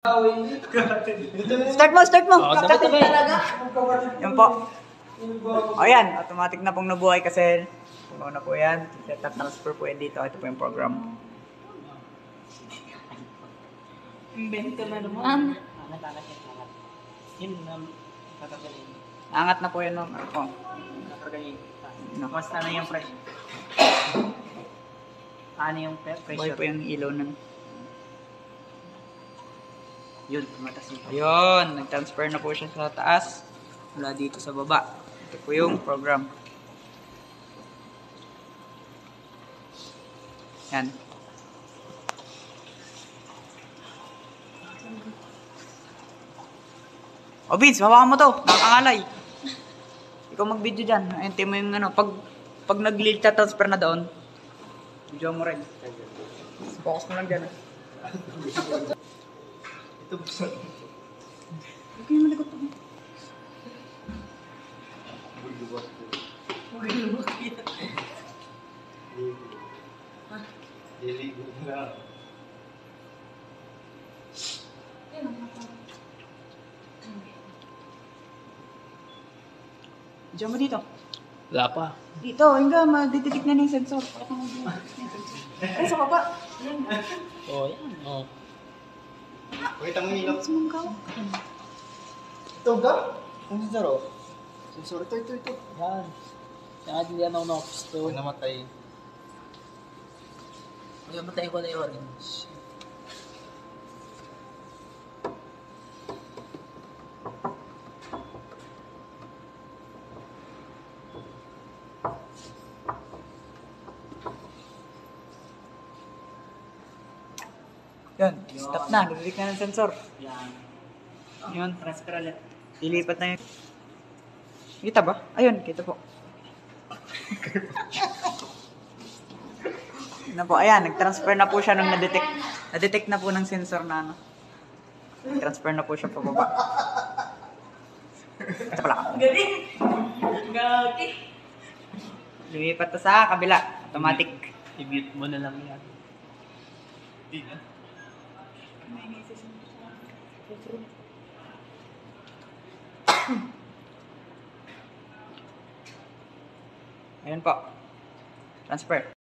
Start mo, start mo. Yan po. O yan, automatic na pong nabuhay kasi puno na po yan. Transfer po yan dito. Ito po yung program. Invento na naman. Angat na po yan. Ano po? Basta na yung pressure. Ano yung Buhay pressure? po yung ilaw nun. Yun, tumatas yung Ayun, nag-transfer na po siya sa taas. Mula dito sa baba. Ito po yung program. Yan. O Vince, hawakan mo to. Nakakangalay. Ikaw mag-video dyan. Ayun, mo yung ano. Pag nag-lead ka transfer na doon, video mo rin. Focus mo lang dyan. Ito buksan. Huwag kayo maligot mo. Iligo na. Diyan mo dito. Wala pa. Dito, hingga madidetect na yung sensor. Ay, sa baba. Oo, yan. Oo. Pakita mo yung ilaw. Sumangkaw. Ito ga? Ang sensor oh. Sensor, ito. Yan. Kaya hindi yan ako na-office to. Ang namatay. Kaya matay ko na yung orange. Yun, stop na. Nag-detect na ng sensor. Yan. Yun, Transfer ulit. lilipat na yun. Kita ba? Ayun, kita po. Na po, ayan, nag-transfer na po siya nung na-detect. Na-detect na po ng sensor na ano. Nag-transfer na po siya pababa. Ito pala. Galing! Gagi! Lumipat to sa kabila. Automatic. I-mute mo na lang yan. Ayun po. Transfer.